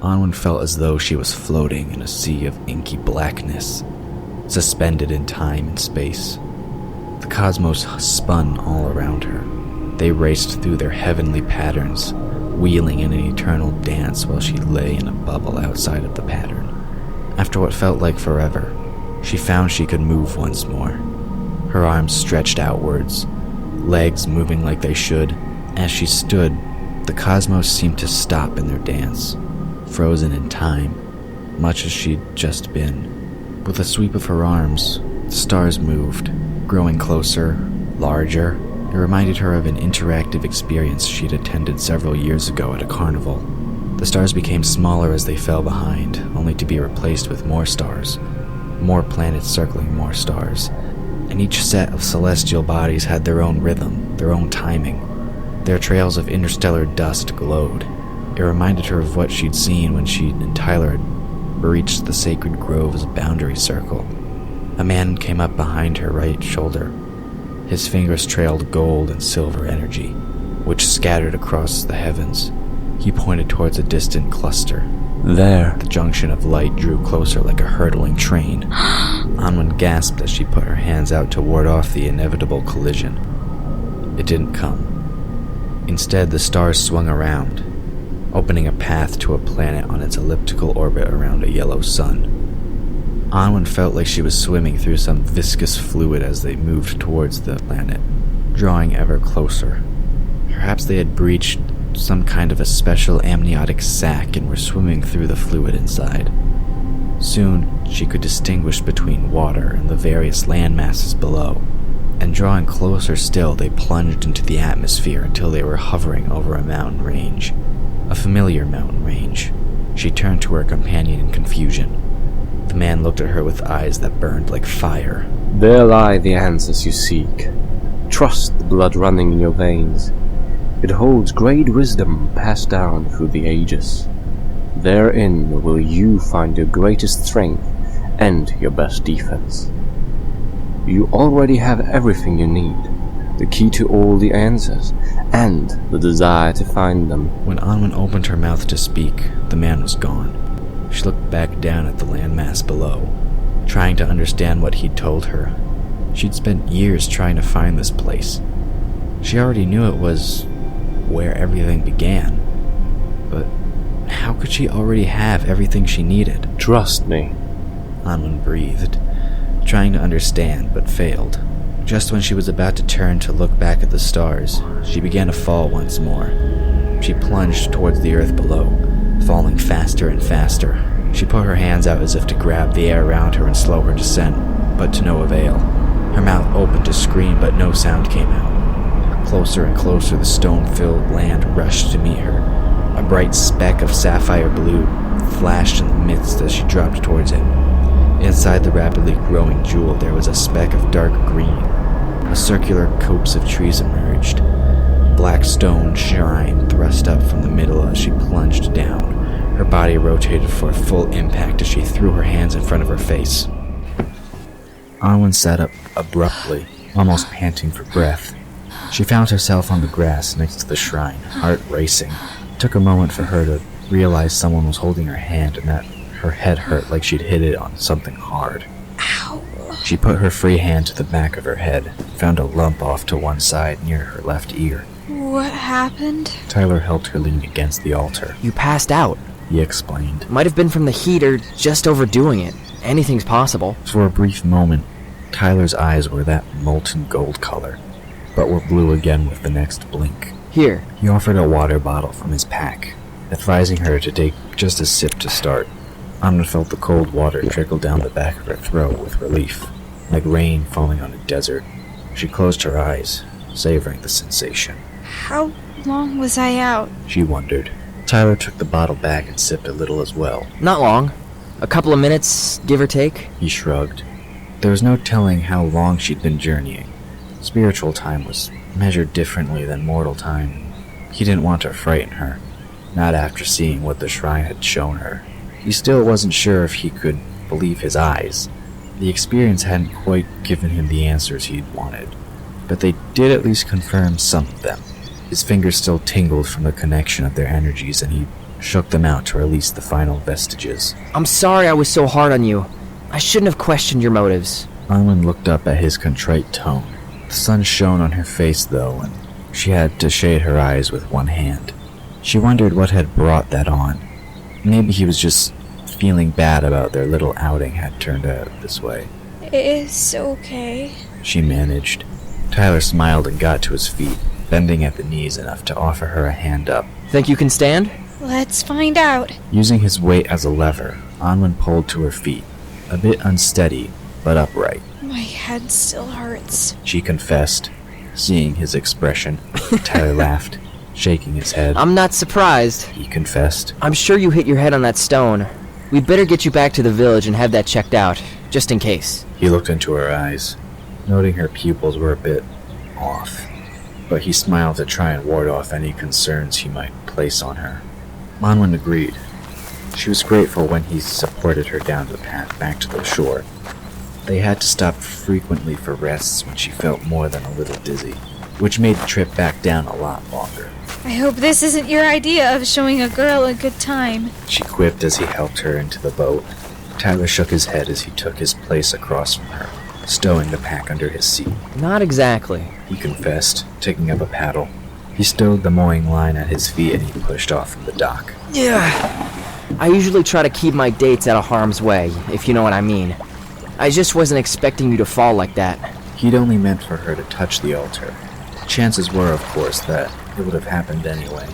Anwen felt as though she was floating in a sea of inky blackness, suspended in time and space. The cosmos spun all around her. They raced through their heavenly patterns, wheeling in an eternal dance while she lay in a bubble outside of the pattern. After what felt like forever, she found she could move once more. Her arms stretched outwards, legs moving like they should. As she stood, the cosmos seemed to stop in their dance, frozen in time, much as she'd just been. With a sweep of her arms, the stars moved, growing closer, larger. It reminded her of an interactive experience she'd attended several years ago at a carnival. The stars became smaller as they fell behind, only to be replaced with more stars, more planets circling more stars, and each set of celestial bodies had their own rhythm, their own timing. Their trails of interstellar dust glowed. It reminded her of what she'd seen when she and Tyler had reached the sacred grove's boundary circle. A man came up behind her right shoulder. His fingers trailed gold and silver energy, which scattered across the heavens. He pointed towards a distant cluster. There. The junction of light drew closer like a hurtling train. Anwen gasped as she put her hands out to ward off the inevitable collision. It didn't come. Instead, the stars swung around, opening a path to a planet on its elliptical orbit around a yellow sun. Anwen felt like she was swimming through some viscous fluid as they moved towards the planet, drawing ever closer. Perhaps they had breached some kind of a special amniotic sac and were swimming through the fluid inside. Soon, she could distinguish between water and the various land masses below, and drawing closer still, they plunged into the atmosphere until they were hovering over a mountain range. A familiar mountain range. She turned to her companion in confusion. The man looked at her with eyes that burned like fire. There lie the answers you seek. Trust the blood running in your veins. It holds great wisdom passed down through the ages. Therein will you find your greatest strength and your best defense. You already have everything you need, the key to all the answers, and the desire to find them. When Anwen opened her mouth to speak, the man was gone. She looked back down at the landmass below, trying to understand what he'd told her. She'd spent years trying to find this place. She already knew it was where everything began, but how could she already have everything she needed? Trust me, Anwen breathed, trying to understand, but failed. Just when she was about to turn to look back at the stars, she began to fall once more. She plunged towards the earth below, falling faster and faster. She put her hands out as if to grab the air around her and slow her descent, but to no avail. Her mouth opened to scream, but no sound came out. Closer and closer, the stone-filled land rushed to meet her. A bright speck of sapphire blue flashed in the midst as she dropped towards it. Inside the rapidly growing jewel, there was a speck of dark green. A circular copse of trees emerged. A black stone shrine thrust up from the middle as she plunged down. Her body rotated for a full impact as she threw her hands in front of her face. Anwen sat up abruptly, almost panting for breath. She found herself on the grass next to the shrine, heart racing. It took a moment for her to realize someone was holding her hand and that her head hurt like she'd hit it on something hard. Ow. She put her free hand to the back of her head, found a lump off to one side near her left ear. What happened? Tyler helped her lean against the altar. You passed out. He explained. Might have been from the heat or just overdoing it. Anything's possible. For a brief moment, Tyler's eyes were that molten gold color, but were blue again with the next blink. Here. He offered a water bottle from his pack, advising her to take just a sip to start. Anwen felt the cold water trickle down the back of her throat with relief, like rain falling on a desert. She closed her eyes, savoring the sensation. How long was I out? She wondered. Tyler took the bottle back and sipped a little as well. Not long. A couple of minutes, give or take. He shrugged. There was no telling how long she'd been journeying. Spiritual time was measured differently than mortal time. He didn't want to frighten her, not after seeing what the shrine had shown her. He still wasn't sure if he could believe his eyes. The experience hadn't quite given him the answers he'd wanted, but they did at least confirm some of them. His fingers still tingled from the connection of their energies, and he shook them out to release the final vestiges. I'm sorry I was so hard on you. I shouldn't have questioned your motives. Anwen looked up at his contrite tone. The sun shone on her face, though, and she had to shade her eyes with one hand. She wondered what had brought that on. Maybe he was just feeling bad about their little outing had turned out this way. It's okay. She managed. Tyler smiled and got to his feet, bending at the knees enough to offer her a hand up. Think you can stand? Let's find out. Using his weight as a lever, Anwen pulled to her feet, a bit unsteady, but upright. My head still hurts. She confessed, seeing his expression. Tyler laughed, shaking his head. I'm not surprised. He confessed. I'm sure you hit your head on that stone. We'd better get you back to the village and have that checked out, just in case. He looked into her eyes, noting her pupils were a bit off, but he smiled to try and ward off any concerns he might place on her. Anwen agreed. She was grateful when he supported her down the path back to the shore. They had to stop frequently for rests when she felt more than a little dizzy, which made the trip back down a lot longer. I hope this isn't your idea of showing a girl a good time. She quipped as he helped her into the boat. Tyler shook his head as he took his place across from her, stowing the pack under his seat. Not exactly. He confessed, taking up a paddle. He stowed the mooring line at his feet and he pushed off from the dock. Yeah. I usually try to keep my dates out of harm's way, if you know what I mean. I just wasn't expecting you to fall like that. He'd only meant for her to touch the altar. Chances were, of course, that it would have happened anyway.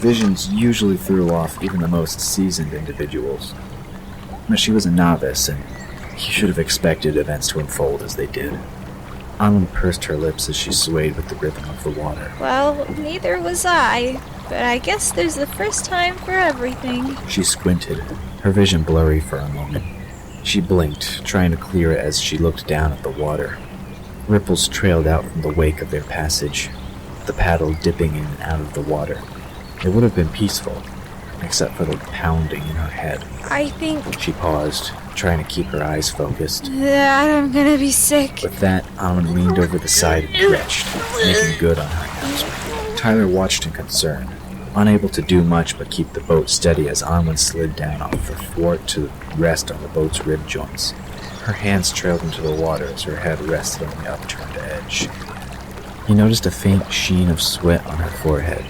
Visions usually threw off even the most seasoned individuals. But she was a novice, and he should have expected events to unfold as they did. Anwen pursed her lips as she swayed with the rhythm of the water. Well, neither was I, but I guess there's the first time for everything. She squinted, her vision blurry for a moment. She blinked, trying to clear it as she looked down at the water. Ripples trailed out from the wake of their passage, the paddle dipping in and out of the water. It would have been peaceful, except for the pounding in her head. I think She paused, trying to keep her eyes focused. that I'm gonna be sick. With that, Anwen leaned over the side and stretched, making good on her announcement. Tyler watched in concern, unable to do much but keep the boat steady as Anwen slid down off the thwart to rest on the boat's rib joints. Her hands trailed into the water as her head rested on the upturned edge. He noticed a faint sheen of sweat on her forehead.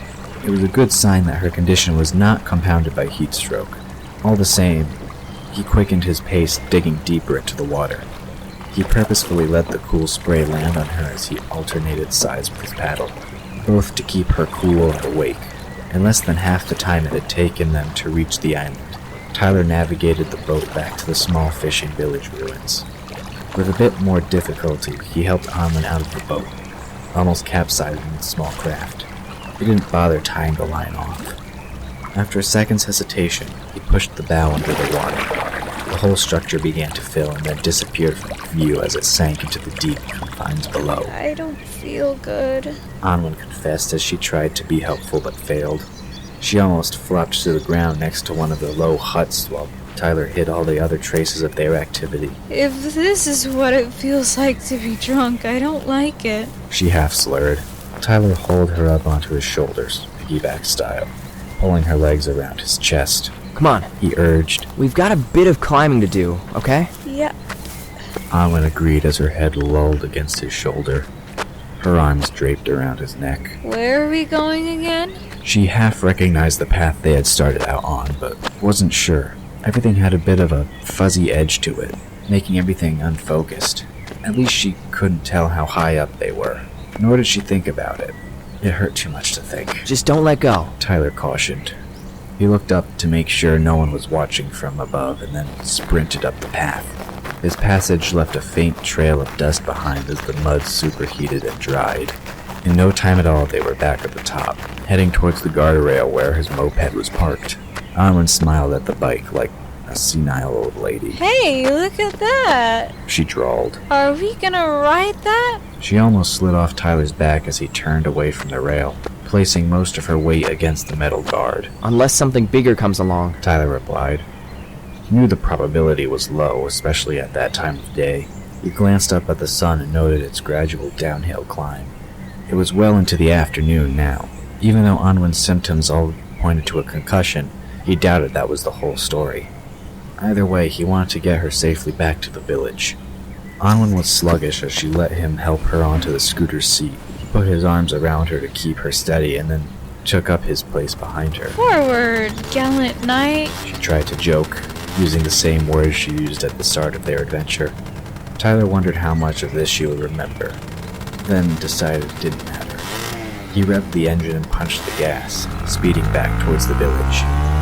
It was a good sign that her condition was not compounded by heat stroke. All the same, he quickened his pace, digging deeper into the water. He purposefully let the cool spray land on her as he alternated sides with his paddle, both to keep her cool and awake. In less than half the time it had taken them to reach the island, Tyler navigated the boat back to the small fishing village ruins. With a bit more difficulty, he helped Anwen out of the boat, almost capsizing the small craft. He didn't bother tying the line off. After a second's hesitation, he pushed the bow under the water. The whole structure began to fill and then disappeared from view as it sank into the deep confines below. I don't feel good. Anwen confessed as she tried to be helpful but failed. She almost flopped to the ground next to one of the low huts while Tyler hid all the other traces of their activity. If this is what it feels like to be drunk, I don't like it. She half slurred. Tyler hauled her up onto his shoulders, piggyback style, pulling her legs around his chest. Come on. He urged. We've got a bit of climbing to do, okay? Yeah. Anwen agreed as her head lulled against his shoulder. Her arms draped around his neck. Where are we going again? She half recognized the path they had started out on, but wasn't sure. Everything had a bit of a fuzzy edge to it, making everything unfocused. At least she couldn't tell how high up they were, nor did she think about it. It hurt too much to think. Just don't let go. Tyler cautioned. He looked up to make sure no one was watching from above and then sprinted up the path. His passage left a faint trail of dust behind as the mud superheated and dried. In no time at all, they were back at the top, heading towards the guardrail where his moped was parked. Anwen smiled at the bike like a senile old lady. Hey, look at that. She drawled. Are we gonna ride that? She almost slid off Tyler's back as he turned away from the rail, placing most of her weight against the metal guard. Unless something bigger comes along. Tyler replied. He knew the probability was low, especially at that time of day. He glanced up at the sun and noted its gradual downhill climb. It was well into the afternoon now. Even though Anwen's symptoms all pointed to a concussion, he doubted that was the whole story. Either way, he wanted to get her safely back to the village. Anwen was sluggish as she let him help her onto the scooter's seat. He put his arms around her to keep her steady and then took up his place behind her. Forward, gallant knight. She tried to joke, using the same words she used at the start of their adventure. Tyler wondered how much of this she would remember, then decided it didn't matter. He revved the engine and punched the gas, speeding back towards the village.